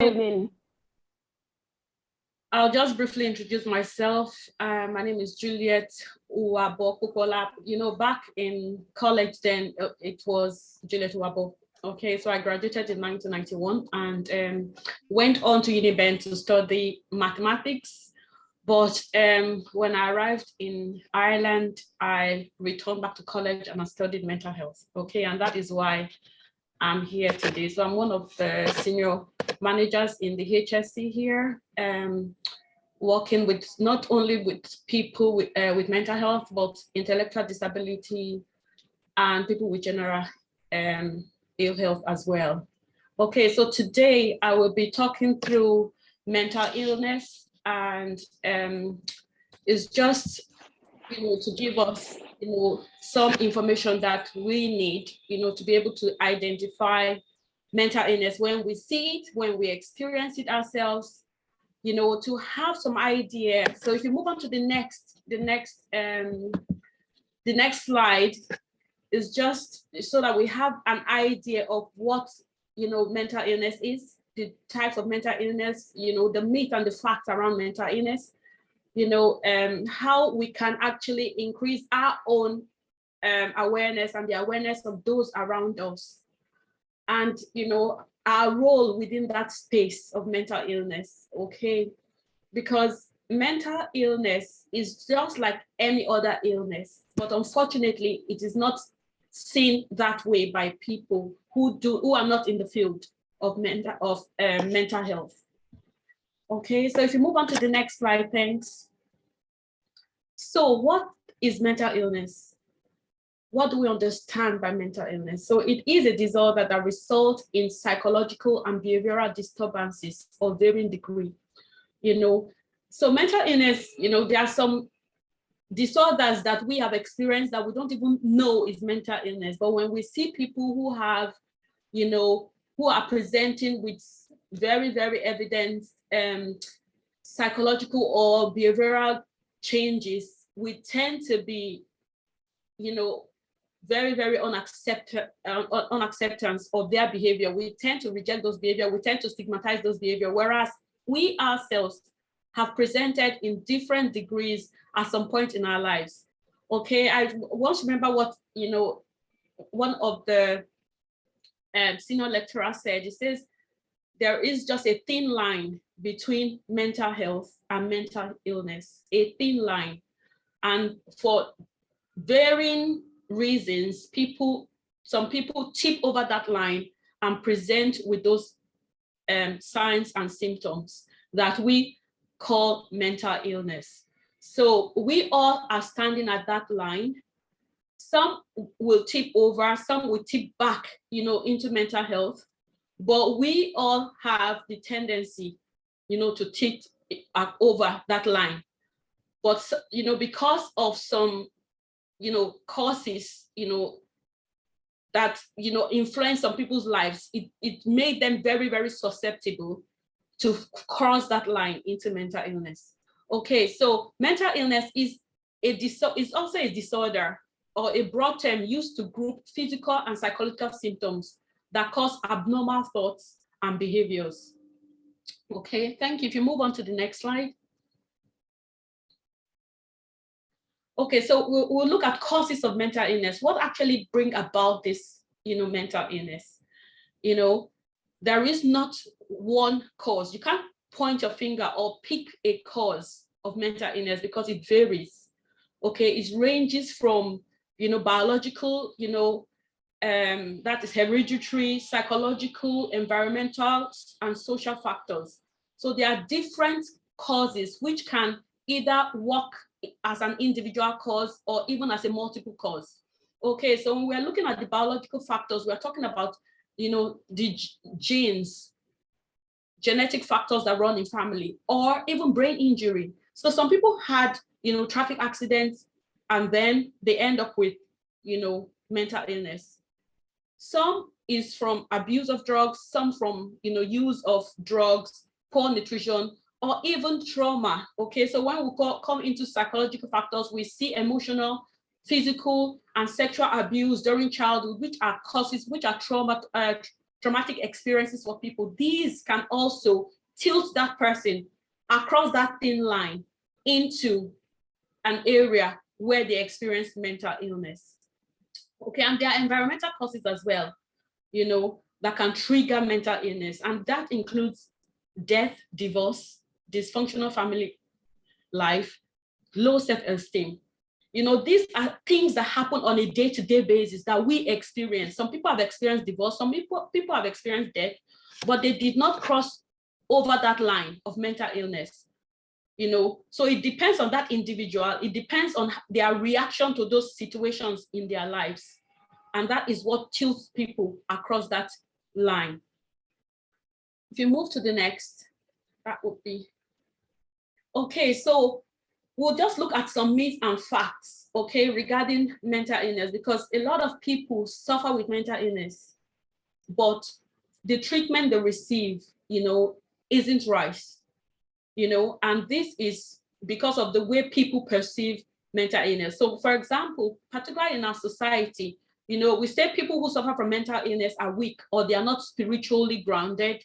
evening. I'll just briefly introduce myself. My name is Juliet, Uwarbo, Popoola. You know, back in college then, it was Juliet Uwarbo. Okay, so I graduated in 1991 and went on to Uniben to study mathematics. But when I arrived in Ireland, I returned back to college and I studied mental health. Okay, and that is why I'm here today. So I'm one of the senior managers in the HSC here, working with not only with people with mental health, but intellectual disability and people with general ill health as well. Okay, so today I will be talking through mental illness, and it's just to give us some information that we need to be able to identify mental illness when we see it, when we experience it ourselves, to have some idea. So if you move on to the next slide, is just so that we have an idea of what mental illness is, the types of mental illness, the myth and the facts around mental illness, how we can actually increase our own awareness and the awareness of those around us, and our role within that space of mental illness. Okay, because mental illness is just like any other illness, but unfortunately it is not seen that way by people who are not in the field of mental health. Okay, so if you move on to the next slide, thanks. So what is mental illness? What do we understand by mental illness? So it is a disorder that results in psychological and behavioral disturbances of varying degree. So mental illness, there are some disorders that we have experienced that we don't even know is mental illness. But when we see people who have, who are presenting with very, very evident psychological or behavioral changes, we tend to be, very, very unacceptance of their behavior. We tend to reject those behavior. We tend to stigmatize those behavior, whereas we ourselves have presented in different degrees at some point in our lives. Okay, I once remember what, one of the senior lecturers said. He says, there is just a thin line between mental health and mental illness, a thin line. And for varying reasons, some people tip over that line and present with those signs and symptoms that we call mental illness. So we all are standing at that line. Some will tip over, some will tip back, into mental health, but we all have the tendency, to tip over that line. But, because of some, causes, that, influence some people's lives, it made them very, very susceptible to cross that line into mental illness. Okay, so mental illness is also a disorder or a broad term used to group physical and psychological symptoms that cause abnormal thoughts and behaviors. Okay, thank you. If you move on to the next slide. Okay, so we'll look at causes of mental illness. What actually bring about this, mental illness? There is not one cause. You can't point your finger or pick a cause of mental illness because it varies. Okay, it ranges from, biological, that is hereditary, psychological, environmental, and social factors. So there are different causes which can either work as an individual cause or even as a multiple cause. Okay, so when we're looking at the biological factors, we're talking about, the genes, genetic factors that run in family, or even brain injury. So some people had, traffic accidents, and then they end up with, mental illness. Some is from abuse of drugs, some from, use of drugs, poor nutrition, or even trauma. Okay, so when we come into psychological factors, we see emotional, physical, and sexual abuse during childhood, which are causes, which are traumatic experiences for people, these can also tilt that person across that thin line into an area where they experience mental illness. Okay, and there are environmental causes as well, you know, that can trigger mental illness, and that includes death, divorce, dysfunctional family life, low self-esteem. You know, these are things that happen on a day-to-day basis that we experience. Some people have experienced divorce, some people have experienced death, but they did not cross over that line of mental illness. You know, so it depends on that individual. It depends on their reaction to those situations in their lives. And that is what tilts people across that line. If you move to the next, that would be, okay, so we'll just look at some myths and facts, okay, regarding mental illness, because a lot of people suffer with mental illness, but the treatment they receive, you know, isn't right, you know, and this is because of the way people perceive mental illness. So for example, particularly in our society, you know, we say people who suffer from mental illness are weak, or they are not spiritually grounded,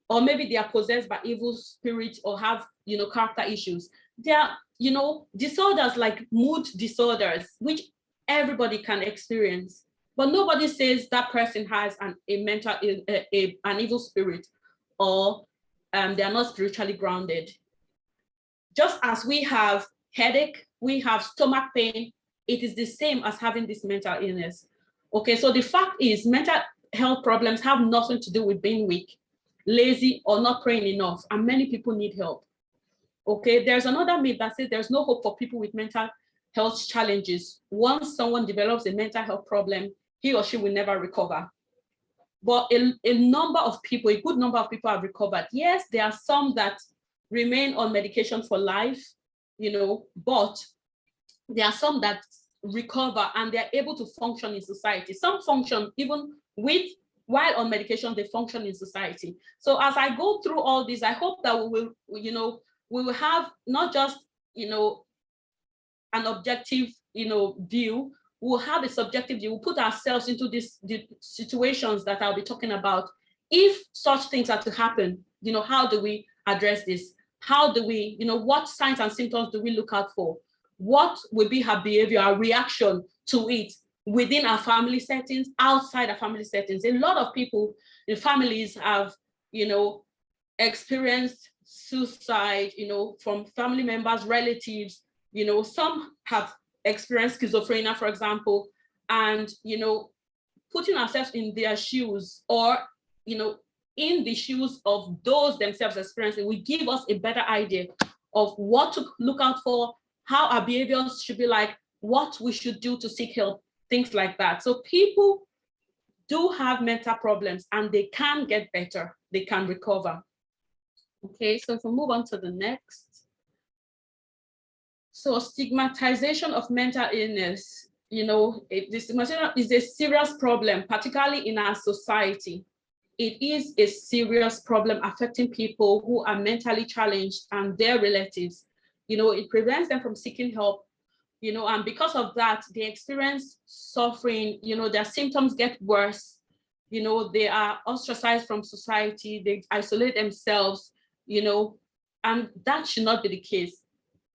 or maybe they are possessed by evil spirits, or have, you know, character issues. They are, you know, disorders like mood disorders, which everybody can experience, but nobody says that person has an evil spirit, or they are not spiritually grounded. Just as we have headache, we have stomach pain, it is the same as having this mental illness. Okay, so the fact is, mental health problems have nothing to do with being weak, lazy, or not praying enough, and many people need help. Okay, there's another myth that says there's no hope for people with mental health challenges. Once someone develops a mental health problem, he or she will never recover. But a number of people, a good number of people have recovered. Yes, there are some that remain on medication for life, you know, but there are some that recover and they're able to function in society. Some function even while on medication, they function in society. So as I go through all this, I hope that we will, you know, we will have not just, you know, an objective, you know, view. We'll have a subjective view. We'll put ourselves into the situations that I'll be talking about. If such things are to happen, you know, how do we address this? How do we, you know, what signs and symptoms do we look out for? What will be her behavior, our reaction to it within our family settings, outside our family settings? A lot of people in families have, you know, experienced suicide, you know, from family members, relatives, you know, some have experienced schizophrenia, for example, and, you know, putting ourselves in their shoes, or, you know, in the shoes of those themselves experiencing, will give us a better idea of what to look out for, how our behaviors should be like, what we should do to seek help, things like that. So people do have mental problems and they can get better, they can recover. Okay, so if we move on to the next. So stigmatization of mental illness, you know, the stigmatization is a serious problem, particularly in our society. It is a serious problem affecting people who are mentally challenged and their relatives. You know, it prevents them from seeking help, you know, and because of that, they experience suffering, you know, their symptoms get worse, you know, they are ostracized from society, they isolate themselves, you know, and that should not be the case.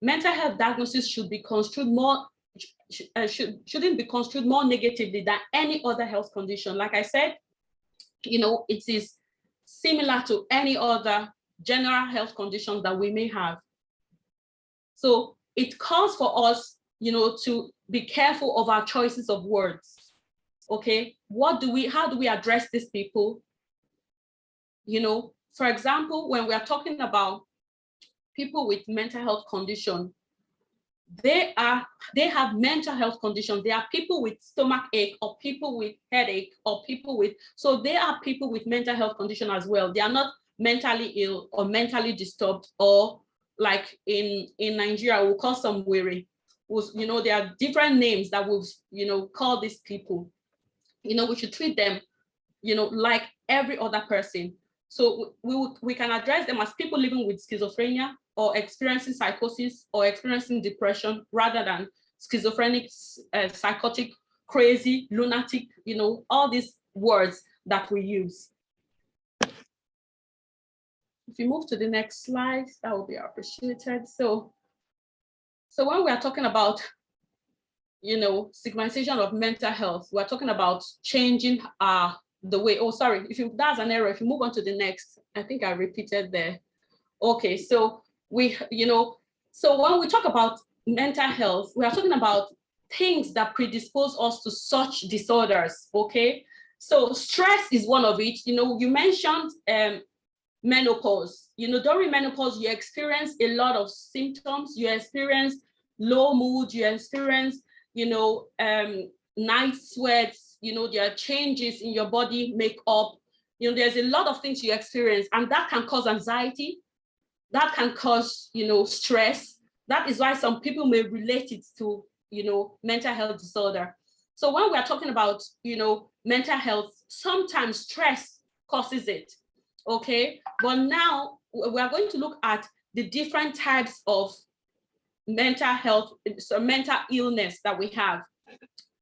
Mental health diagnosis should be construed more, shouldn't be construed more negatively than any other health condition. Like I said, you know, it is similar to any other general health conditions that we may have. So it calls for us, you know, to be careful of our choices of words. Okay, how do we address these people? You know, for example, when we are talking about people with mental health condition, they have mental health conditions. There are people with stomach ache, or people with headache, or people with, so they are people with mental health condition as well. They are not mentally ill or mentally disturbed, or like in Nigeria, we'll call some weary. You know, there are different names that we'll, you know, call these people. You know, we should treat them, you know, like every other person. So we can address them as people living with schizophrenia, or experiencing psychosis, or experiencing depression, rather than schizophrenic, psychotic, crazy, lunatic, you know, all these words that we use. if you move to the next slide, that would be appreciated. So when we are talking about, stigmatization of mental health, we're talking about changing the way, oh, sorry, that's an error. If you move on to the next, I think I repeated there. Okay, so so when we talk about mental health, we are talking about things that predispose us to such disorders, okay? So stress is one of it. You mentioned menopause. During menopause, you experience a lot of symptoms. You experience low mood, you experience, night sweats, there are changes in your body makeup. There's a lot of things you experience, and that can cause anxiety. That can cause, stress. That is why some people may relate it to, mental health disorder. So when we're talking about, mental health, sometimes stress causes it, okay? But now we are going to look at the different types of mental health, so mental illness that we have.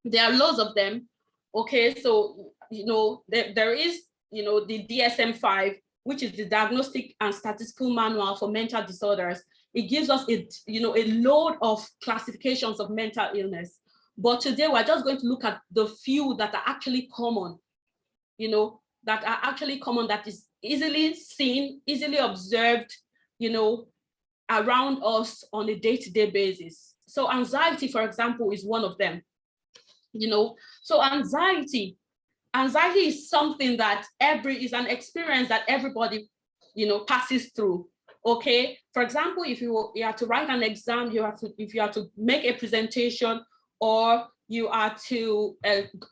There are loads of them, okay? So, there is, the DSM-5, which is the Diagnostic and Statistical Manual for Mental Disorders. It gives us a load of classifications of mental illness. But today we're just going to look at the few that are actually common, that is easily seen, easily observed, around us on a day-to-day basis. So anxiety, for example, is one of them. So anxiety is something that is an experience that everybody, passes through. Okay. For example, if you are to write an exam, if you are to make a presentation, or you are to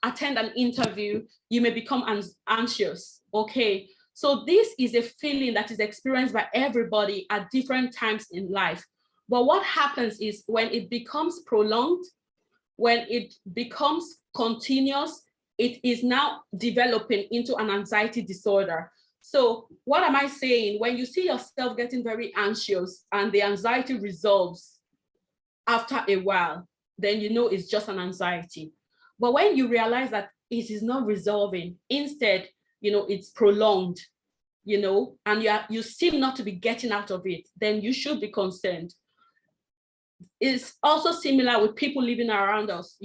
attend an interview, you may become anxious. Okay. So this is a feeling that is experienced by everybody at different times in life. But what happens is when it becomes prolonged, when it becomes continuous, it is now developing into an anxiety disorder. So what am I saying? When you see yourself getting very anxious and the anxiety resolves after a while, then it's just an anxiety. But when you realize that it is not resolving, instead, it's prolonged, and you seem not to be getting out of it, then you should be concerned. It's also similar with people living around us,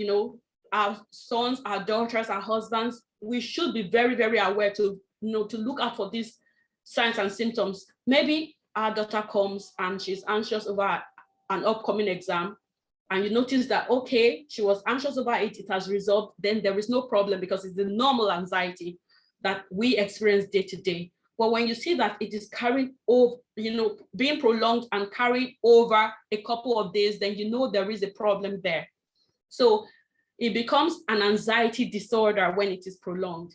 our sons, our daughters, our husbands. We should be very, very aware to look out for these signs and symptoms. Maybe our daughter comes and she's anxious over an upcoming exam, and you notice that, okay, she was anxious over it, it has resolved, then there is no problem, because it's the normal anxiety that we experience day to day. But when you see that it is carrying over, being prolonged and carrying over a couple of days, then there is a problem there. So it becomes an anxiety disorder when it is prolonged.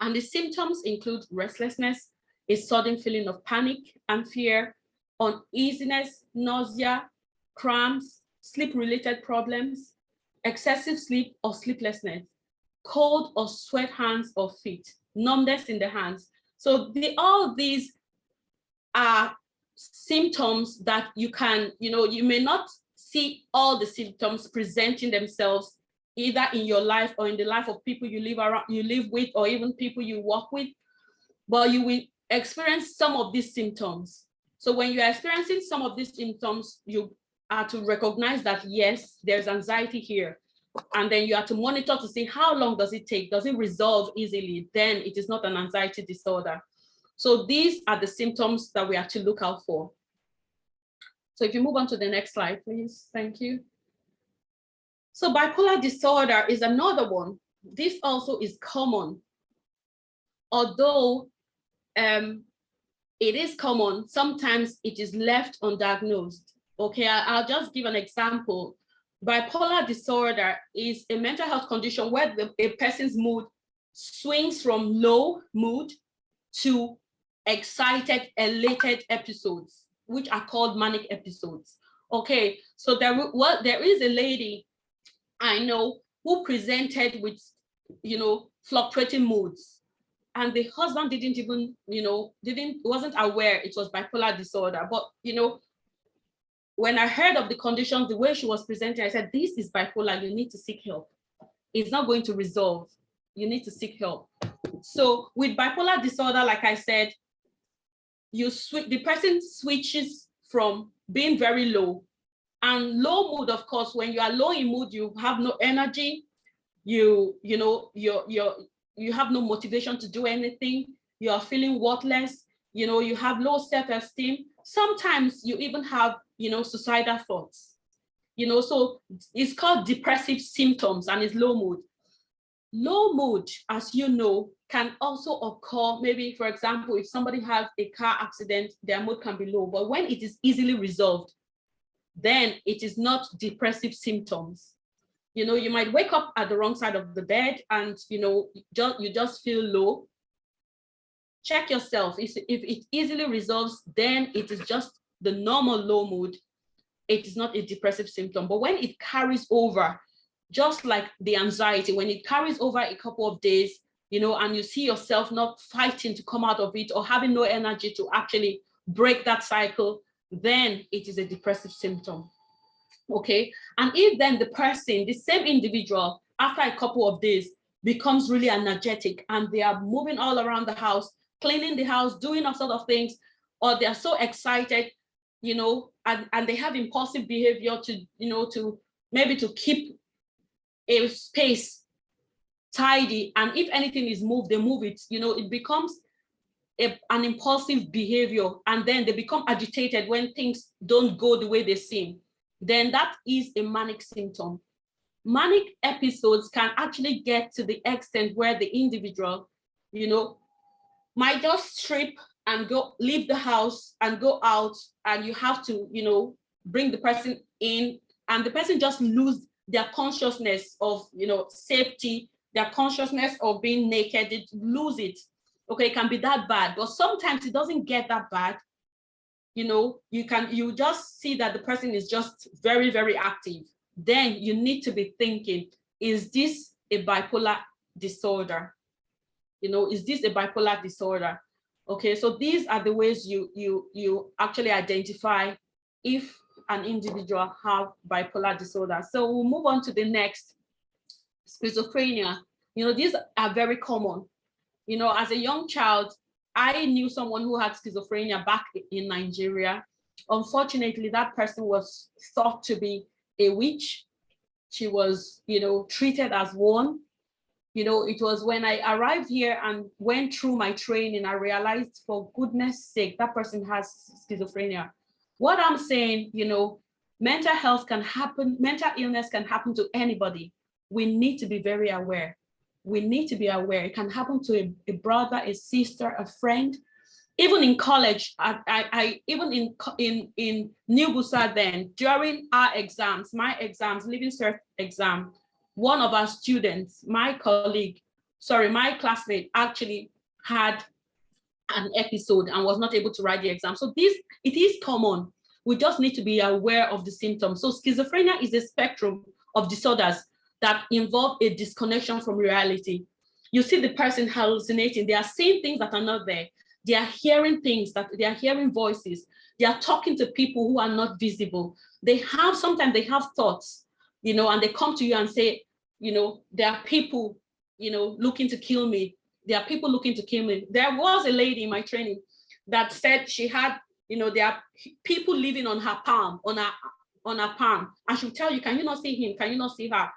And the symptoms include restlessness, a sudden feeling of panic and fear, uneasiness, nausea, cramps, sleep-related problems, excessive sleep or sleeplessness, cold or sweat hands or feet, numbness in the hands. So all these are symptoms that you can, you may not see all the symptoms presenting themselves either in your life or in the life of people you live with, or even people you work with, but you will experience some of these symptoms. So when you're experiencing some of these symptoms, you are to recognize that, yes, there's anxiety here. And then you have to monitor to see how long does it take? Does it resolve easily? Then it is not an anxiety disorder. So these are the symptoms that we have to look out for. So if you move on to the next slide, please. Thank you. So bipolar disorder is another one. This also is common. Although it is common, sometimes it is left undiagnosed. Okay, I'll just give an example. Bipolar disorder is a mental health condition where a person's mood swings from low mood to excited, elated episodes, which are called manic episodes. Okay, so there is a lady I know who presented with, fluctuating moods, and the husband didn't even, wasn't aware it was bipolar disorder. But, when I heard of the conditions, the way she was presenting, I said, this is bipolar, you need to seek help. It's not going to resolve. You need to seek help. So with bipolar disorder, like I said, the person switches from being very low. And low mood, of course, when you are low in mood, you have no energy, you have no motivation to do anything, you are feeling worthless, you have low self-esteem. Sometimes you even have, suicidal thoughts, so it's called depressive symptoms and it's low mood. Low mood, as you know, can also occur, maybe, for example, if somebody has a car accident, their mood can be low, but when it is easily resolved, then it is not depressive symptoms. You might wake up at the wrong side of the bed and, you just feel low. Check yourself. If it easily resolves, then it is just the normal low mood. It is not a depressive symptom. But when it carries over, just like the anxiety, when it carries over a couple of days, and you see yourself not fighting to come out of it or having no energy to actually break that cycle, then it is a depressive symptom. Okay. And if then the person, the same individual, after a couple of days becomes really energetic and they are moving all around the house, cleaning the house, doing all sorts of things, or they are so excited, and they have impulsive behavior to maybe to keep a space tidy, and if anything is moved, they move it, it becomes an impulsive behavior, and then they become agitated when things don't go the way they seem, then that is a manic symptom. Manic episodes can actually get to the extent where the individual, might just strip and leave the house and go out, and you have to, bring the person in, and the person just lose their consciousness of, safety, their consciousness of being naked, they lose it. Okay, it can be that bad, but sometimes it doesn't get that bad. You just see that the person is just very, very active. Then you need to be thinking, is this a bipolar disorder? Is this a bipolar disorder? Okay, so these are the ways you actually identify if an individual have bipolar disorder. So we'll move on to the next, schizophrenia. These are very common. As a young child, I knew someone who had schizophrenia back in Nigeria. Unfortunately, that person was thought to be a witch. She was, treated as one. It was when I arrived here and went through my training, I realized, for goodness sake, that person has schizophrenia. What I'm saying, mental health can happen, mental illness can happen to anybody. We need to be very aware. We need to be aware. It can happen to a brother, a sister, a friend. Even in college, even in New Busa then, during our exams, my Living Cert exam, one of our students, my classmate, actually had an episode and was not able to write the exam. So it is common. We just need to be aware of the symptoms. So schizophrenia is a spectrum of disorders that involve a disconnection from reality. You see the person hallucinating. They are seeing things that are not there. They are hearing things, that they are hearing voices. They are talking to people who are not visible. Sometimes they have thoughts, and they come to you and say, there are people, looking to kill me. There are people looking to kill me. There was a lady in my training that said she had, there are people living on her palm, on her palm. And she'll tell you, can you not see him? Can you not see her?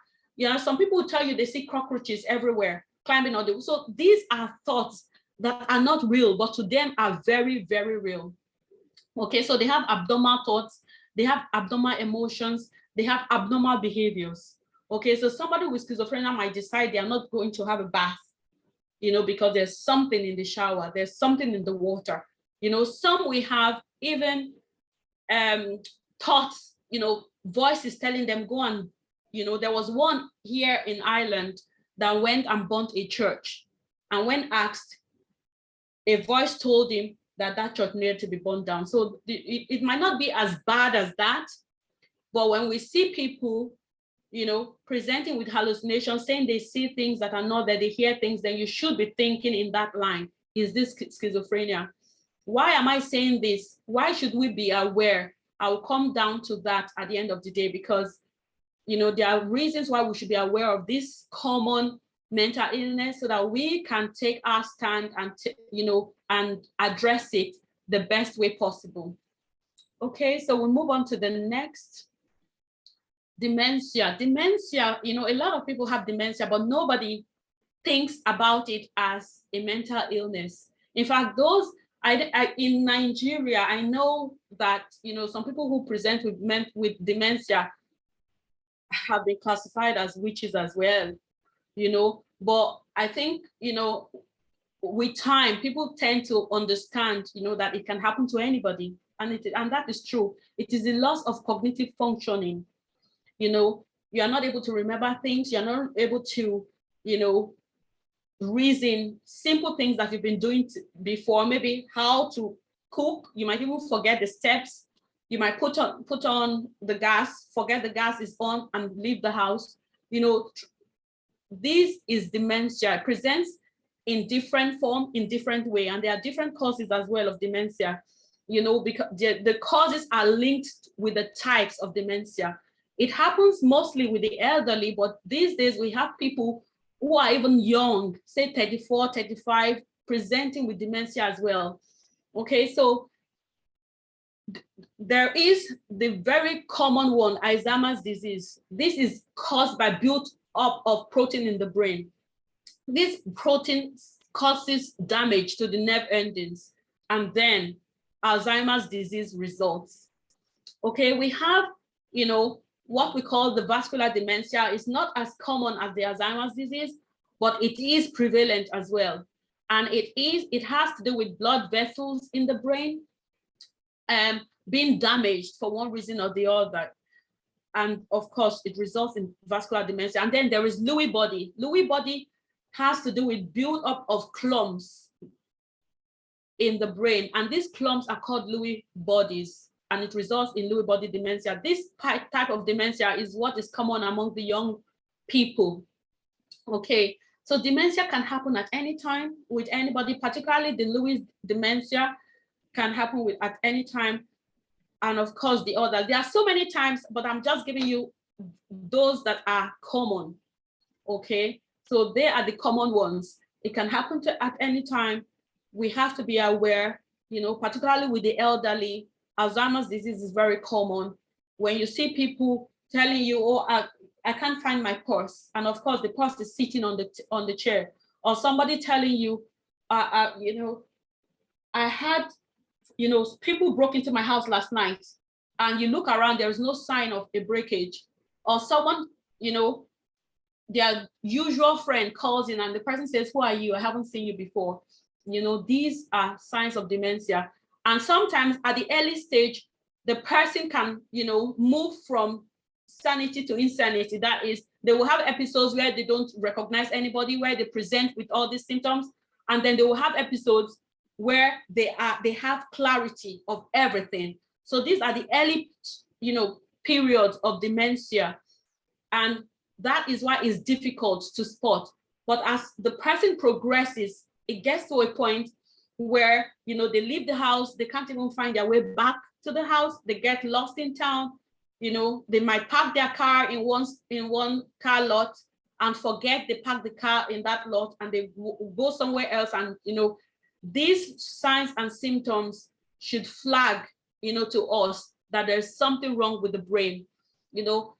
Some people will tell you they see cockroaches everywhere climbing on the. So these are thoughts that are not real, but to them are very, very real. Okay, so they have abnormal thoughts, they have abnormal emotions, they have abnormal behaviors. Okay, so somebody with schizophrenia might decide they are not going to have a bath, because there's something in the shower, there's something in the water. Some we have even thoughts, voices telling them go and, there was one here in Ireland that went and burnt a church. And when asked, a voice told him that church needed to be burned down. So it might not be as bad as that, but when we see people, presenting with hallucinations, saying they see things that are not there, they hear things, then you should be thinking in that line, is this schizophrenia? Why am I saying this? Why should we be aware? I'll come down to that at the end of the day, because, there are reasons why we should be aware of this common mental illness so that we can take our stand and, and address it the best way possible. Okay, so we move on to the next. Dementia. Dementia, you know, a lot of people have dementia, but nobody thinks about it as a mental illness. In fact, those in Nigeria, I know that, you know, some people who present with dementia have been classified as witches as well, you know. But I think, you know, with time, people tend to understand, you know, that it can happen to anybody, and that is true. It is the loss of cognitive functioning. You know, you are not able to remember things. You're not able to, you know, reason simple things that you've been doing before, maybe how to cook. You might even forget the steps. You might put on the gas, forget the gas is on, and leave the house. You know, this is dementia. It presents in different form, in different way, and there are different causes as well of dementia. You know, because the causes are linked with the types of dementia. It happens mostly with the elderly, but these days we have people who are even young, say 34, 35, presenting with dementia as well. Okay, so there is the very common one, Alzheimer's disease. This is caused by build up of protein in the brain. This protein causes damage to the nerve endings, and then Alzheimer's disease results. Okay, we have, you know, what we call the vascular dementia. Is not as common as the Alzheimer's disease, but it is prevalent as well. And it has to do with blood vessels in the brain being damaged for one reason or the other. And of course, it results in vascular dementia. And then there is Lewy body. Lewy body has to do with build up of clumps in the brain. And these clumps are called Lewy bodies, and it results in Lewy body dementia. This type of dementia is what is common among the young people. Okay, so dementia can happen at any time with anybody, particularly the Lewy dementia can happen at any time. And of course, the others. There are so many times, but I'm just giving you those that are common. Okay, so they are the common ones. It can happen at any time. We have to be aware, you know, particularly with the elderly. Alzheimer's disease is very common. When you see people telling you, oh, I can't find my purse, and of course the purse is sitting on the chair, or somebody telling you, you know, I had, you know, people broke into my house last night, and you look around, there is no sign of a breakage, or someone, you know, their usual friend calls in and the person says, who are you? I haven't seen you before. You know, these are signs of dementia. And sometimes at the early stage, the person can, you know, move from sanity to insanity. That is, they will have episodes where they don't recognize anybody, where they present with all these symptoms. And then they will have episodes where they have clarity of everything. So these are the early, you know, periods of dementia. And that is why it's difficult to spot. But as the person progresses, it gets to a point where, you know, they leave the house, they can't even find their way back to the house, they get lost in town, you know, they might park their car in one car lot and forget they parked the car in that lot, and they go somewhere else. And, you know, these signs and symptoms should flag, you know, to us that there's something wrong with the brain. You know,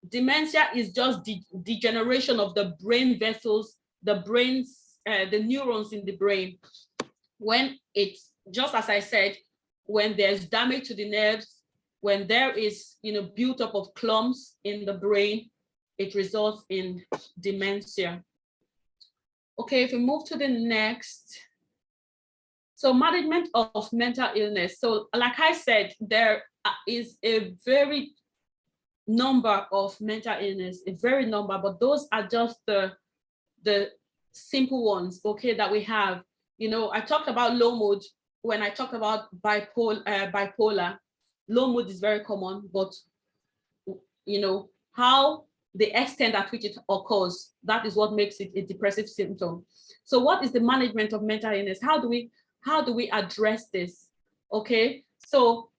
dementia is just degeneration of the brain vessels, the neurons in the brain. When it's, just as I said, when there's damage to the nerves, when there is, you know, built up of clumps in the brain, it results in dementia. Okay, if we move to the next. So management of mental illness. So like I said, there is a very number of mental illness, a very number, but those are just the simple ones, okay, that we have. You know, I talked about low mood when I talked about bipolar. Low mood is very common, but, you know, how the extent at which it occurs, that is what makes it a depressive symptom. So what is the management of mental illness? How do we address this? Okay, so,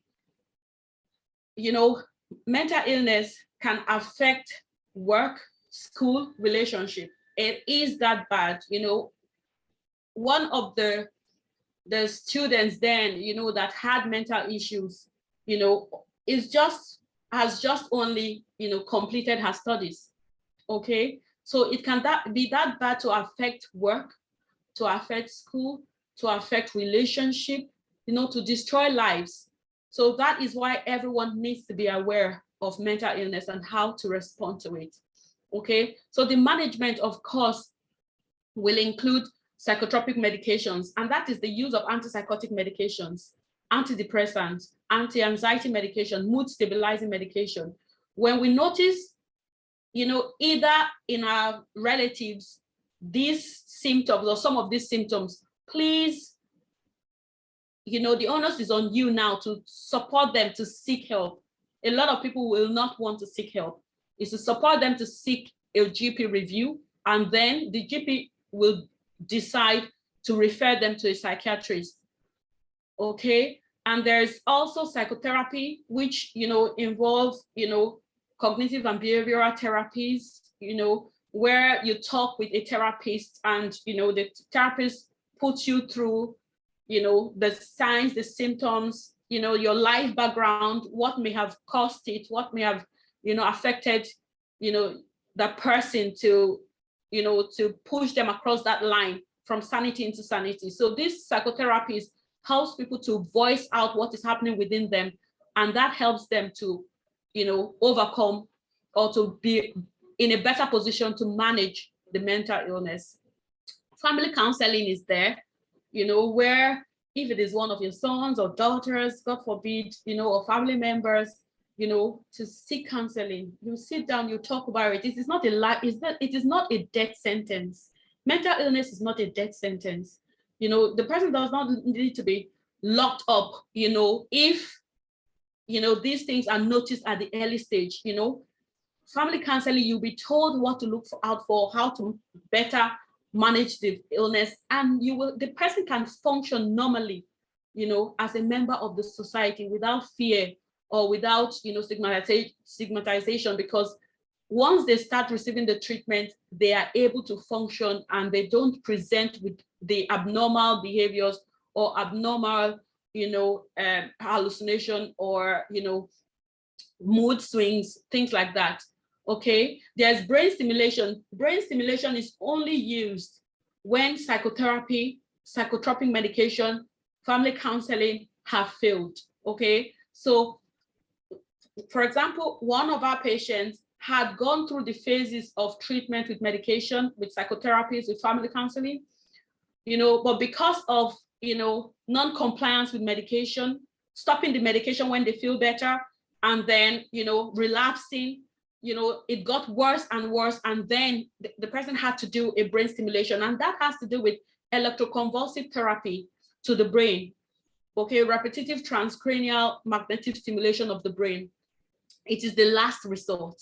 you know, mental illness can affect work, school, relationship. It is that bad. You know, one of the the students then, you know, that had mental issues, you know, has just only, you know, completed her studies. Okay, so it can be that bad to affect work, to affect school, to affect relationship, you know, to destroy lives. So that is why everyone needs to be aware of mental illness and how to respond to it. Okay, so the management, of course, will include psychotropic medications, and that is the use of antipsychotic medications, antidepressants, anti-anxiety medication, mood stabilizing medication. When we notice, you know, either in our relatives, these symptoms or some of these symptoms, please, you know, the onus is on you now to support them to seek help. A lot of people will not want to seek help. It's to support them to seek a GP review, and then the GP will decide to refer them to a psychiatrist. Okay, and there's also psychotherapy, which, you know, involves, you know, cognitive and behavioral therapies, you know, where you talk with a therapist and, you know, the therapist puts you through, you know, the signs, the symptoms, you know, your life background, what may have caused it, what may have, you know, affected, you know, the person to, you know, to push them across that line from sanity into sanity. So this psychotherapy helps people to voice out what is happening within them, and that helps them to, you know, overcome or to be in a better position to manage the mental illness. Family counseling is there, you know, where if it is one of your sons or daughters, God forbid, you know, or family members, you know, to seek counseling. You sit down, you talk about it. It is not it is not a death sentence. Mental illness is not a death sentence. You know, the person does not need to be locked up, you know, if, you know, these things are noticed at the early stage. You know, family counseling, you'll be told what to look out for, how to better manage the illness, and the person can function normally, you know, as a member of the society without fear or without, you know, stigmatization, because once they start receiving the treatment, they are able to function and they don't present with the abnormal behaviors or abnormal, you know, hallucination or, you know, mood swings, things like that. Okay, there's brain stimulation. Brain stimulation is only used when psychotherapy, psychotropic medication, family counseling have failed. Okay, so for example, one of our patients had gone through the phases of treatment with medication, with psychotherapies, with family counseling, you know, but because of, you know, non-compliance with medication, stopping the medication when they feel better, and then, you know, relapsing, you know, it got worse and worse, and then the person had to do a brain stimulation, and that has to do with electroconvulsive therapy to the brain. Okay, repetitive transcranial magnetic stimulation of the brain. It is the last resort.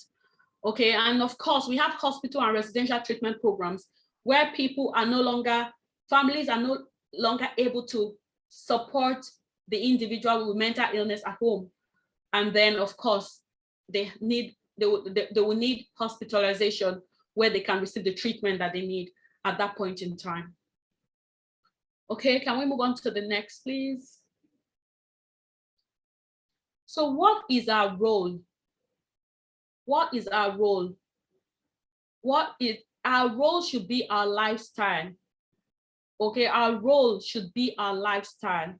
Okay, and of course, we have hospital and residential treatment programs where families are no longer able to support the individual with mental illness at home. And then, of course, they will need hospitalization where they can receive the treatment that they need at that point in time. Okay, can we move on to the next, please? So what is our role? What is our role? Our role should be our lifestyle. Okay, our role should be our lifestyle.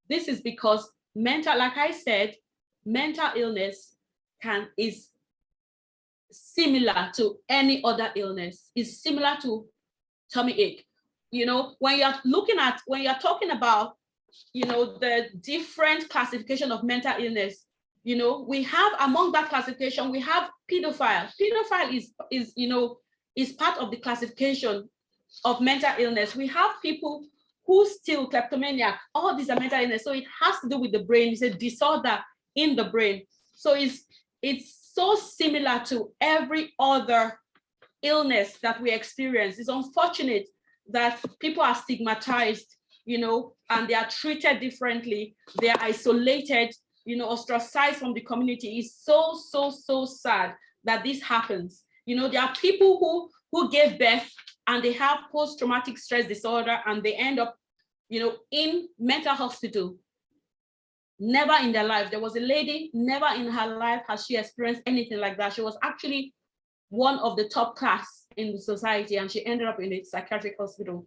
This is because like I said, mental illness is similar to any other illness. It's similar to tummy ache. You know, when you're talking about, you know, the different classification of mental illness, you know, we have among that classification, we have pedophile. Pedophile is, you know, is part of the classification of mental illness. We have people who steal, kleptomaniac, all these are mental illness. So it has to do with the brain. It's a disorder in the brain. So it's so similar to every other illness that we experience. It's unfortunate that people are stigmatized, you know, and they are treated differently. They are isolated, you know, ostracized from the community. It's so, so, so sad that this happens. You know, there are people who gave birth and they have post-traumatic stress disorder and they end up in mental hospital. Never in their life. There was a lady, never in her life has she experienced anything like that. She was actually one of the top class in the society, and she ended up in a psychiatric hospital.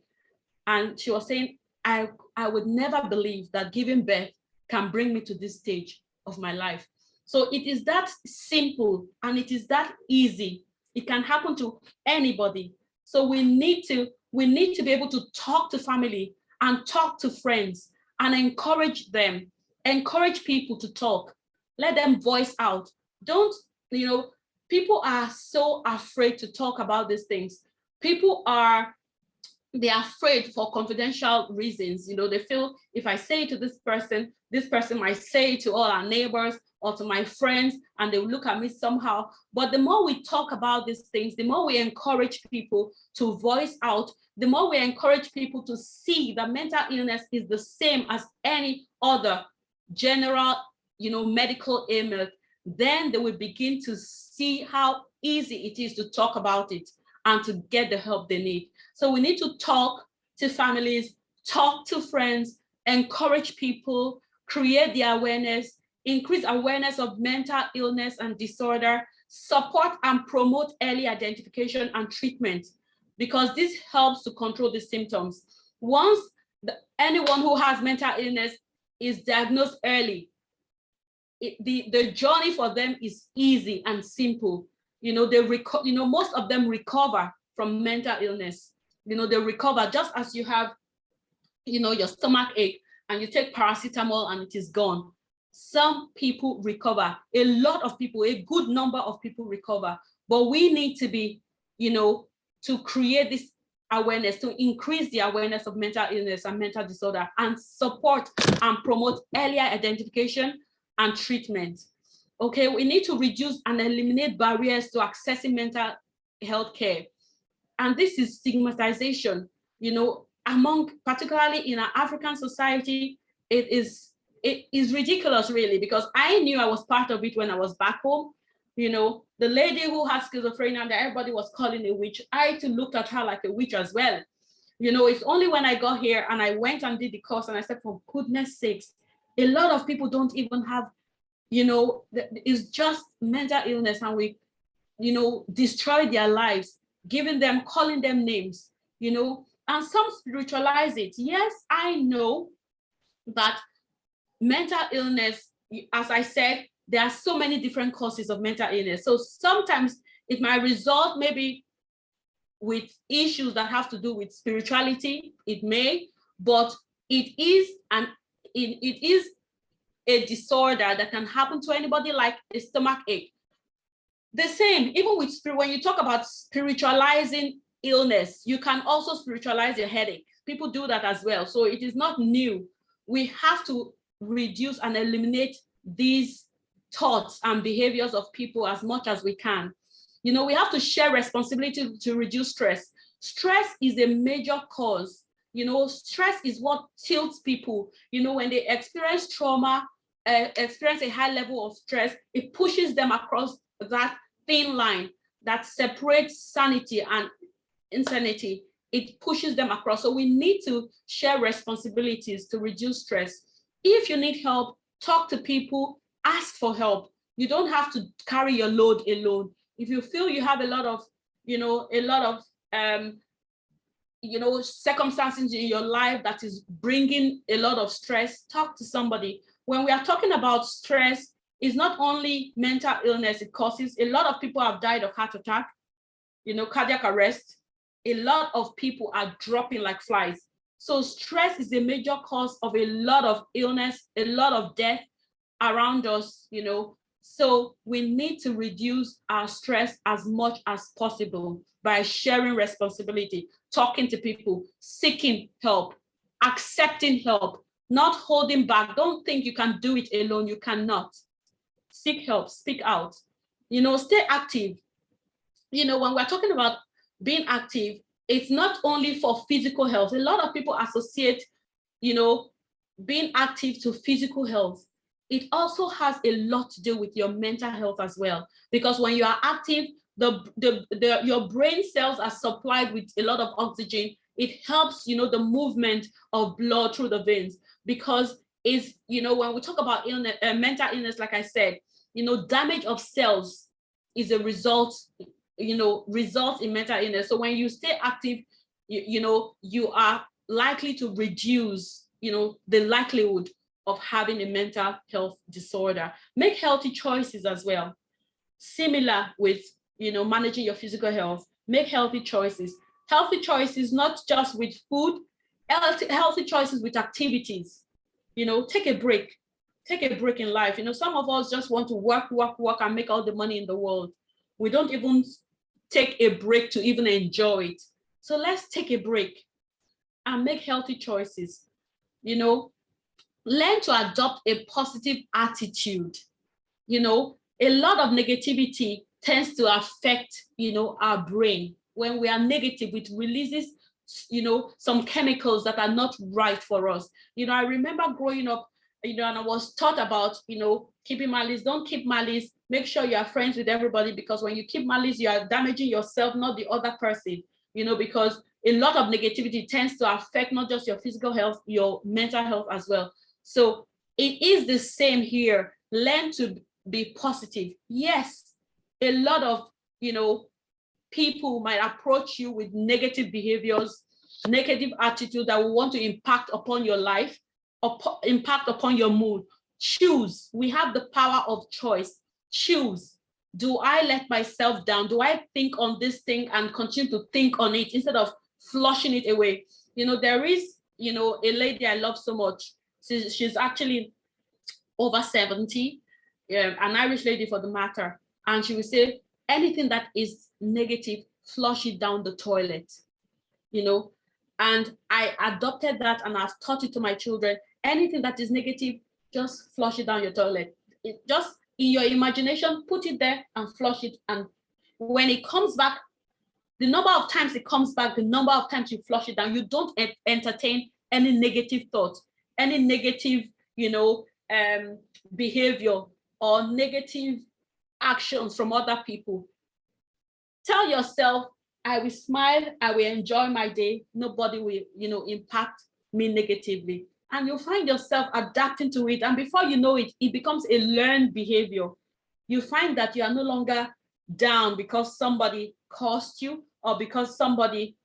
And she was saying, I would never believe that giving birth can bring me to this stage of my life. So it is that simple and it is that easy. It can happen to anybody. So we need to be able to talk to family and talk to friends and encourage them. Encourage people to talk. Let them voice out. Don't, people are so afraid to talk about these things. They're afraid for confidential reasons. They feel if I say it to this person might say it to all our neighbors or to my friends, and they will look at me somehow. But the more we talk about these things, the more we encourage people to voice out, the more we encourage people to see that mental illness is the same as any other general, medical ailment, then they will begin to see how easy it is to talk about it and to get the help they need. So we need to talk to families, talk to friends, encourage people, create the awareness, increase awareness of mental illness and disorder, support and promote early identification and treatment, because this helps to control the symptoms. Once anyone who has mental illness is diagnosed early, the journey for them is easy and simple. Most of them recover from mental illness. They recover just as you have, your stomach ache and you take paracetamol and it is gone. Some people recover. A lot of people, a good number of people recover. But we need to be, to create this awareness, to increase the awareness of mental illness and mental disorder, and support and promote earlier identification and treatment. Okay, we need to reduce and eliminate barriers to accessing mental health care. And this is stigmatization, particularly in our African society. It is ridiculous, really, because I knew I was part of it when I was back home. The lady who had schizophrenia that everybody was calling a witch, I too looked at her like a witch as well. It's only when I got here and I went and did the course and I said, for goodness sakes, a lot of people don't even have, it's just mental illness, and we, destroy their lives, calling them names, and some spiritualize it. Yes, I know that mental illness, as I said, there are so many different causes of mental illness. So sometimes it might result maybe with issues that have to do with spirituality. It may, but it is a disorder that can happen to anybody, like a stomach ache. The same, even with when you talk about spiritualizing illness, you can also spiritualize your headache. People do that as well. So it is not new. We have to reduce and eliminate these thoughts and behaviors of people as much as we can. We have to share responsibility to reduce stress. Stress is a major cause. Stress is what tilts people. When they experience trauma, experience a high level of stress, it pushes them across that thin line that separates sanity and insanity. It pushes them across. So we need to share responsibilities to reduce stress. If you need help, talk to people, ask for help. You don't have to carry your load alone. If you feel you have a lot of circumstances in your life that is bringing a lot of stress, talk to somebody. When we are talking about stress, it's not only mental illness it causes. A lot of people have died of heart attack, cardiac arrest. A lot of people are dropping like flies. So stress is a major cause of a lot of illness, a lot of death around us, So we need to reduce our stress as much as possible by sharing responsibility, talking to people, seeking help, accepting help, not holding back. Don't think you can do it alone. You cannot. Seek help, speak out, stay active. When we're talking about being active, it's not only for physical health. A lot of people associate, being active to physical health. It also has a lot to do with your mental health as well, because when you are active, your brain cells are supplied with a lot of oxygen. it helps, the movement of blood through the veins, because is, when we talk about illness, mental illness, like I said, damage of cells is a result in mental illness. So when you stay active, you are likely to reduce, the likelihood of having a mental health disorder. Make healthy choices as well. Similar with, managing your physical health. Make healthy choices. Healthy choices, not just with food, healthy choices with activities. Take a break. Take a break in life. Some of us just want to work and make all the money in the world. We don't even take a break to even enjoy it. So let's take a break and make healthy choices. Learn to adopt a positive attitude. A lot of negativity tends to affect, our brain. When we are negative, it releases, some chemicals that are not right for us. I remember growing up, and I was taught about, keeping malice. Don't keep malice. Make sure you are friends with everybody, because when you keep malice, you are damaging yourself, not the other person, because a lot of negativity tends to affect not just your physical health, your mental health as well. So it is the same here. Learn to be positive. Yes, a lot of, people might approach you with negative behaviors, negative attitude that will want to impact upon your life, or impact upon your mood. Choose. We have the power of choice. Choose. Do I let myself down? Do I think on this thing and continue to think on it instead of flushing it away? There is, a lady I love so much. She's actually over 70, an Irish lady for the matter. And she would say, anything that is negative, flush it down the toilet, and I adopted that, and I've taught it to my children. Anything that is negative, just flush it down your toilet. Just in your imagination, put it there and flush it. And when it comes back, the number of times it comes back, the number of times you flush it down, you don't entertain any negative thoughts, any negative, behavior or negative actions from other people. Tell yourself, I will smile, I will enjoy my day. Nobody will, impact me negatively. And you'll find yourself adapting to it. And before you know it, it becomes a learned behavior. You find that you are no longer down because somebody cursed you, or because somebody,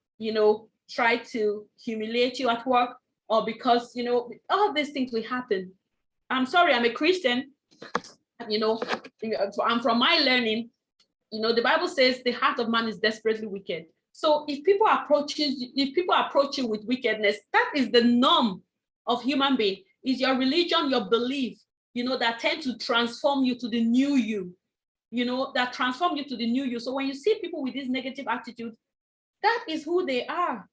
tried to humiliate you at work, or because, all these things will happen. I'm sorry, I'm a Christian, and from my learning, the Bible says the heart of man is desperately wicked. So if people approach you with wickedness, that is the norm of human being. Is your religion, your belief, that tend to transform you to the new you, that transform you to the new you. So when you see people with this negative attitude, that is who they are,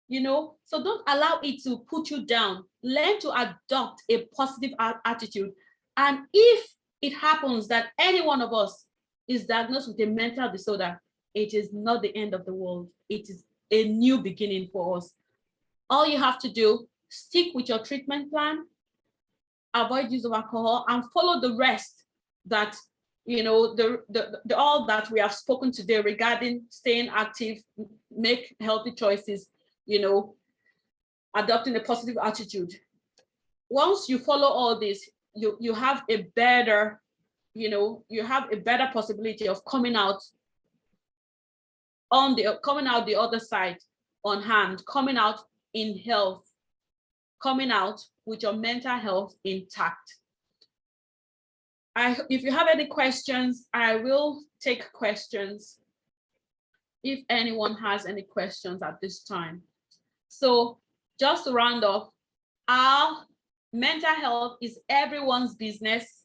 so don't allow it to put you down. Learn to adopt a positive attitude. And if it happens that any one of us is diagnosed with a mental disorder, it is not the end of the world. It is a new beginning for us. All you have to do, stick with your treatment plan, avoid use of alcohol, and follow the rest that, all that we have spoken today regarding staying active, make healthy choices, adopting a positive attitude. Once you follow all this, you have a better, you have a better possibility of coming out the other side unharmed, coming out in health, coming out with your mental health intact. If you have any questions, I will take questions if anyone has any questions at this time. So just to round off, our mental health is everyone's business.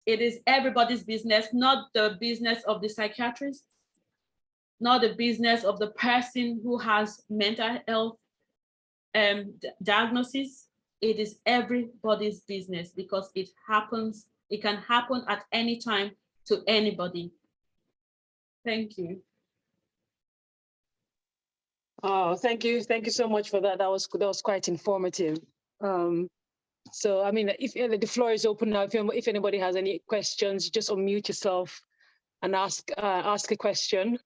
It is everybody's business, not the business of the psychiatrist, not the business of the person who has mental health diagnosis. It is everybody's business, because it can happen at any time to anybody. Thank you. Oh, thank you so much for that. That was quite informative. So I mean, if the floor is open now, if anybody has any questions, just unmute yourself and ask a question.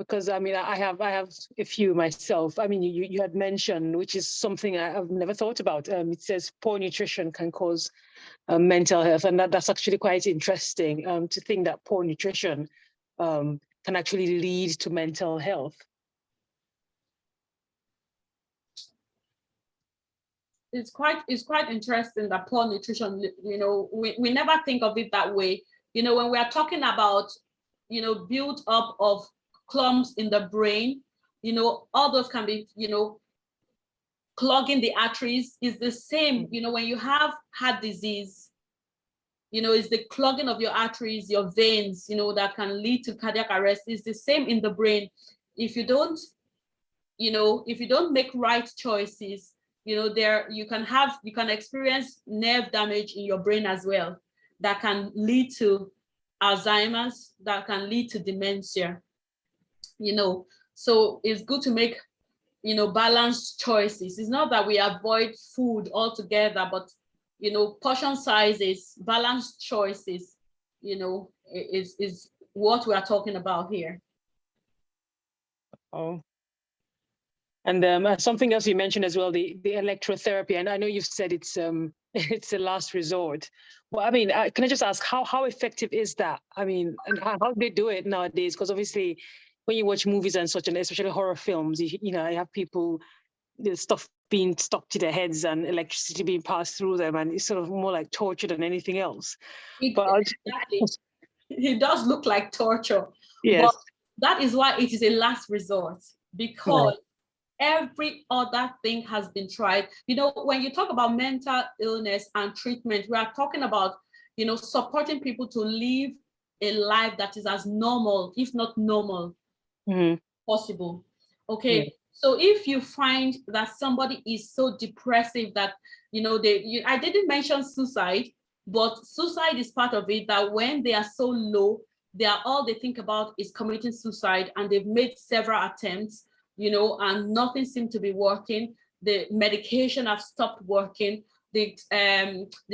because I mean, I have a few myself. I mean, you had mentioned, which is something I've never thought about. It says poor nutrition can cause mental health, and that's actually quite interesting to think that poor nutrition can actually lead to mental health. It's quite interesting that poor nutrition, you know, we never think of it that way. You know, when we are talking about, you know, build up of clumps in the brain, you know, all those can be, you know, clogging the arteries is the same. You know, when you have heart disease, you know, it's the clogging of your arteries, your veins, you know, that can lead to cardiac arrest. It's the same in the brain. If you don't, you know, if you don't make right choices, you know, you can experience nerve damage in your brain as well, that can lead to Alzheimer's, that can lead to dementia, you know. So it's good to make, you know, balanced choices. It's not that we avoid food altogether, but, you know, portion sizes, balanced choices, you know, is what we are talking about here. Oh. And something else you mentioned as well, the electrotherapy, and I know you've said it's it's a last resort. Well, I mean, can I just ask how effective is that? I mean, and how do they do it nowadays? Because obviously, when you watch movies and such, and especially horror films, you know, you have people, there's stuff being stuck to their heads and electricity being passed through them, and it's sort of more like torture than anything else. Exactly. It does look like torture. Yes. But that is why it is a last resort, because every other thing has been tried. You know, when you talk about mental illness and treatment, we are talking about, you know, supporting people to live a life that is as normal, if not normal, possible. Okay. Yeah. So if you find that somebody is so depressive that, you know, I didn't mention suicide, but suicide is part of it, that when they are so low, all they think about is committing suicide, and they've made several attempts, you know, and nothing seemed to be working. The medication have stopped working. The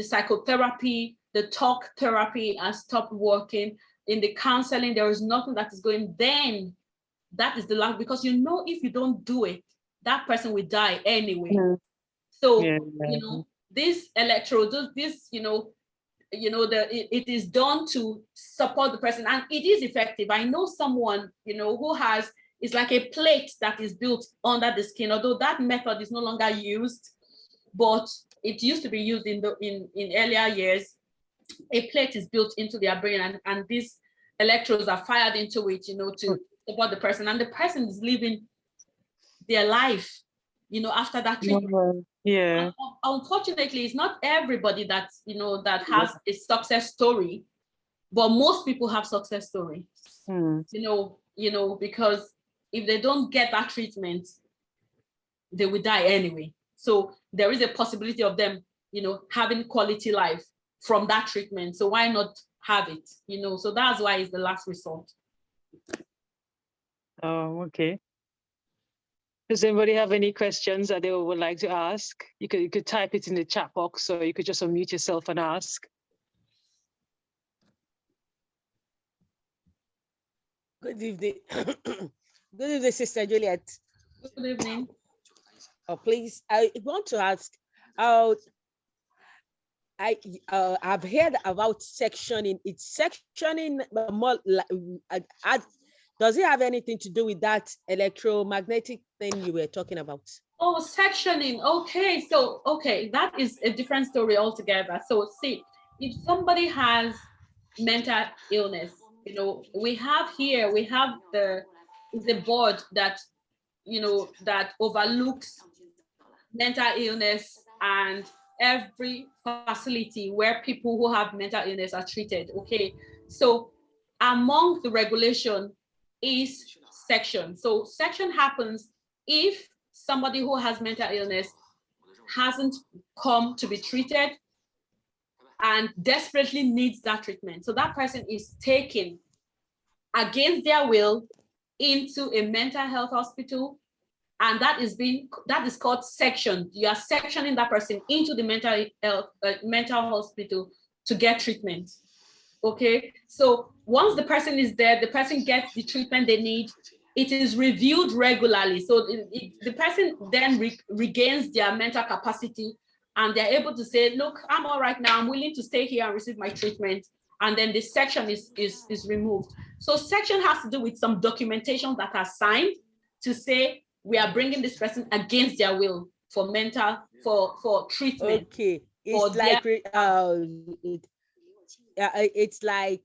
psychotherapy, the talk therapy has stopped working. In the counseling, there is nothing that is going. Then that is the last, because, you know, if you don't do it, that person will die anyway. So, you know, this electrode, this, you know, it is done to support the person, and it is effective. I know someone, you know, who has, it's like a plate that is built under the skin, although that method is no longer used, but it used to be used in earlier years. A plate is built into their brain, and these electrodes are fired into it, you know, to support the person, and the person is living their life, you know, after that treatment. Yeah. Unfortunately, it's not everybody that, you know, that has a success story, but most people have success stories. You know, because if they don't get that treatment, they will die anyway. So there is a possibility of them, you know, having quality life from that treatment. So why not have it, you know? So that's why it's the last resort. Oh, okay. Does anybody have any questions that they would like to ask? You could type it in the chat box, or you could just unmute yourself and ask. Good evening. Good evening, Sister Juliet. Good evening. Oh, please, I want to ask, I've heard about sectioning. It's sectioning more like, does it have anything to do with that electromagnetic thing you were talking about? Oh, sectioning. Okay, so that is a different story altogether. So see, if somebody has mental illness, you know, we have the board that, you know, that overlooks mental illness and every facility where people who have mental illness are treated. Okay, so among the regulation is section. So section happens if somebody who has mental illness hasn't come to be treated and desperately needs that treatment. So that person is taken against their will into a mental health hospital, and that is called section. You are sectioning that person into the mental hospital to get treatment. Okay, so once the person is there, the person gets the treatment they need, it is reviewed regularly. So the person then regains their mental capacity, and they're able to say, look, I'm all right now, I'm willing to stay here and receive my treatment. And then this section is removed. So section has to do with some documentation that are signed to say we are bringing this person against their will for mental, for treatment. Okay, it's like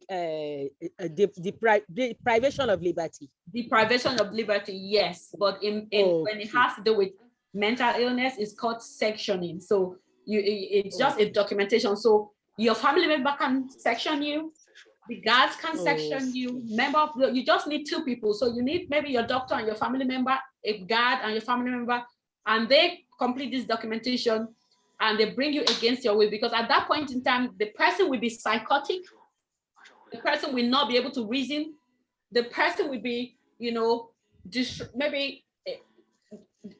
deprivation of liberty. Deprivation of liberty, yes, but when it has to do with mental illness, it's called sectioning. So it's just a documentation. So your family member can section you, the guards can section you, you just need 2 people. So you need maybe your doctor and your family member, a guard and your family member, and they complete this documentation and they bring you against your will, because at that point in time, the person will be psychotic, the person will not be able to reason, the person will be, maybe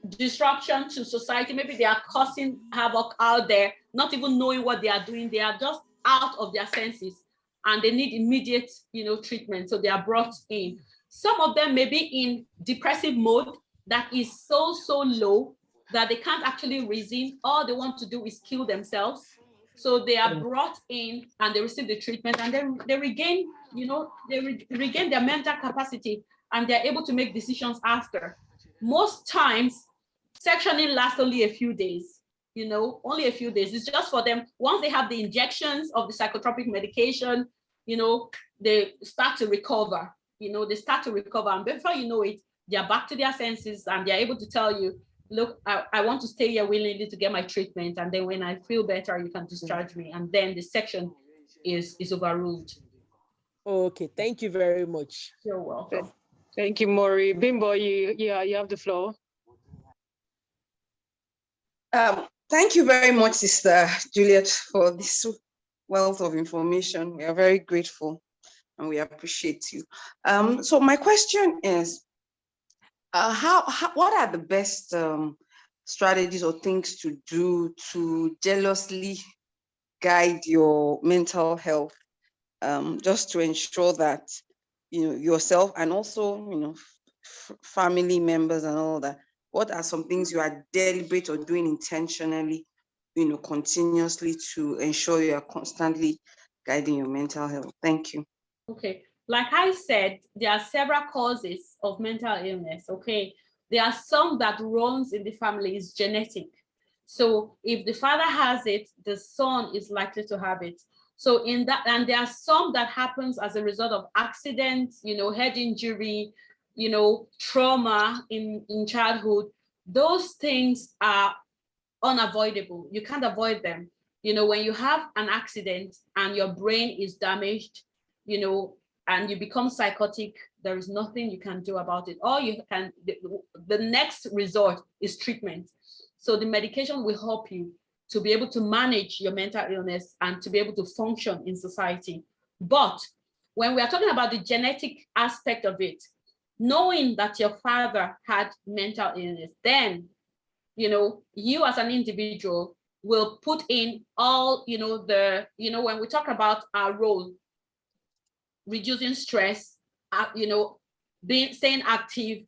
disruption to society. Maybe they are causing havoc out there, not even knowing what they are doing. They are just out of their senses and they need immediate, treatment. So they are brought in. Some of them may be in depressive mode that is so low that they can't actually reason. All they want to do is kill themselves. So they are brought in and they receive the treatment, and then they regain, regain their mental capacity, and they're able to make decisions after. Most times, sectioning lasts only a few days, only a few days. It's just for them. Once they have the injections of the psychotropic medication, they start to recover, and before you know it, they're back to their senses and they're able to tell you, look, I want to stay here willingly to get my treatment. And then when I feel better, you can discharge me. And then the section is overruled. Okay, thank you very much. You're welcome. Thank you, Maury. Bimbo, you have the floor. Thank you very much, Sister Juliet, for this wealth of information. We are very grateful and we appreciate you. So my question is, what are the best strategies or things to do to jealously guide your mental health, just to ensure that yourself and also family members and all that? What are some things you are deliberate or doing intentionally, continuously to ensure you are constantly guiding your mental health? Thank you. Okay. Like I said, there are several causes of mental illness, okay? There are some that runs in the family, is genetic. So if the father has it, the son is likely to have it. So in that, and there are some that happens as a result of accidents, head injury, trauma in childhood. Those things are unavoidable. You can't avoid them. When you have an accident and your brain is damaged, and you become psychotic, there is nothing you can do about it. All you can, the next resort is treatment. So the medication will help you to be able to manage your mental illness and to be able to function in society. But when we are talking about the genetic aspect of it, knowing that your father had mental illness, then, you as an individual will put in all, when we talk about our role, reducing stress, staying active,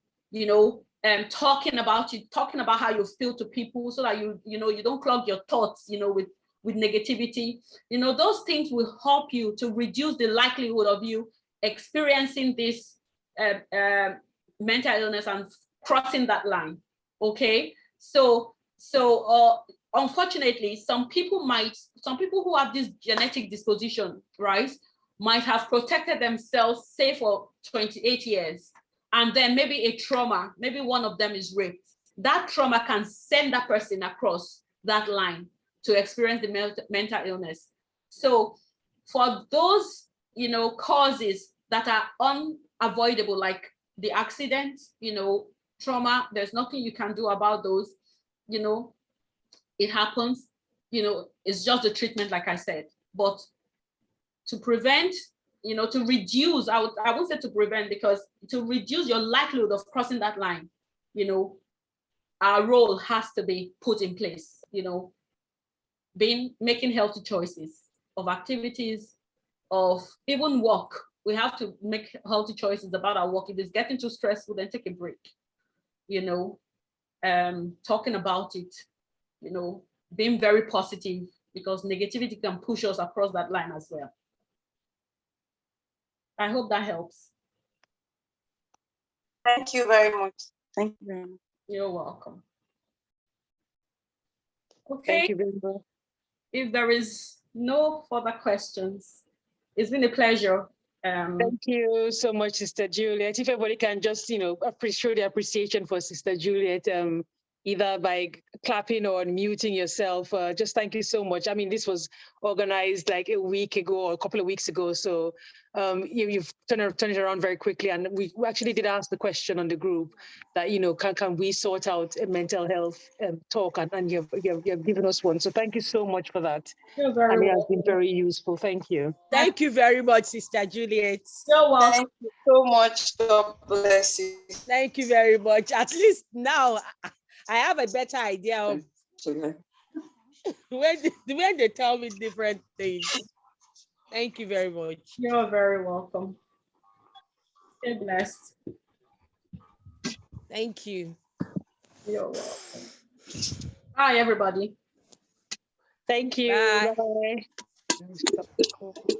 talking about how you feel to people, so that you don't clog your thoughts, with negativity. Those things will help you to reduce the likelihood of you experiencing this mental illness and crossing that line. Okay, so unfortunately, some people who have this genetic disposition, right, might have protected themselves, say, for 28 years, and then maybe a trauma, maybe one of them is raped. That trauma can send that person across that line to experience the mental illness. So for those, causes that are unavoidable, like the accident, trauma, there's nothing you can do about those. It happens, it's just the treatment, like I said. But to prevent, to reduce, I won't say to prevent, because to reduce your likelihood of crossing that line, our role has to be put in place, making healthy choices of activities, of even work, we have to make healthy choices about our work. If it's getting too stressful, then take a break. You know, talking about it, you know, being very positive, because negativity can push us across that line as well. I hope that helps. Thank you very much. Thank you very much. You're welcome. Okay. Thank you very much. If there is no further questions, it's been a pleasure. Thank you so much, Sister Juliet. If everybody can just, you know, show the appreciation for Sister Juliet, either by clapping or muting yourself. Just thank you so much. I mean, this was organized like a week ago or a couple of weeks ago. So you've turned it around very quickly. And we actually did ask the question on the group that, you know, can we sort out a mental health talk? And you've given us one. So thank you so much for that. You're very And it has welcome. been very useful. Thank you. Thank you very much, Sister Juliet. You're welcome. Thank you so much. God bless you. Thank you very much. At least now I have a better idea of when they tell me different things. Thank you very much. You're very welcome. Stay blessed. Thank you. You're welcome. Bye, everybody. Thank you. Bye. Bye.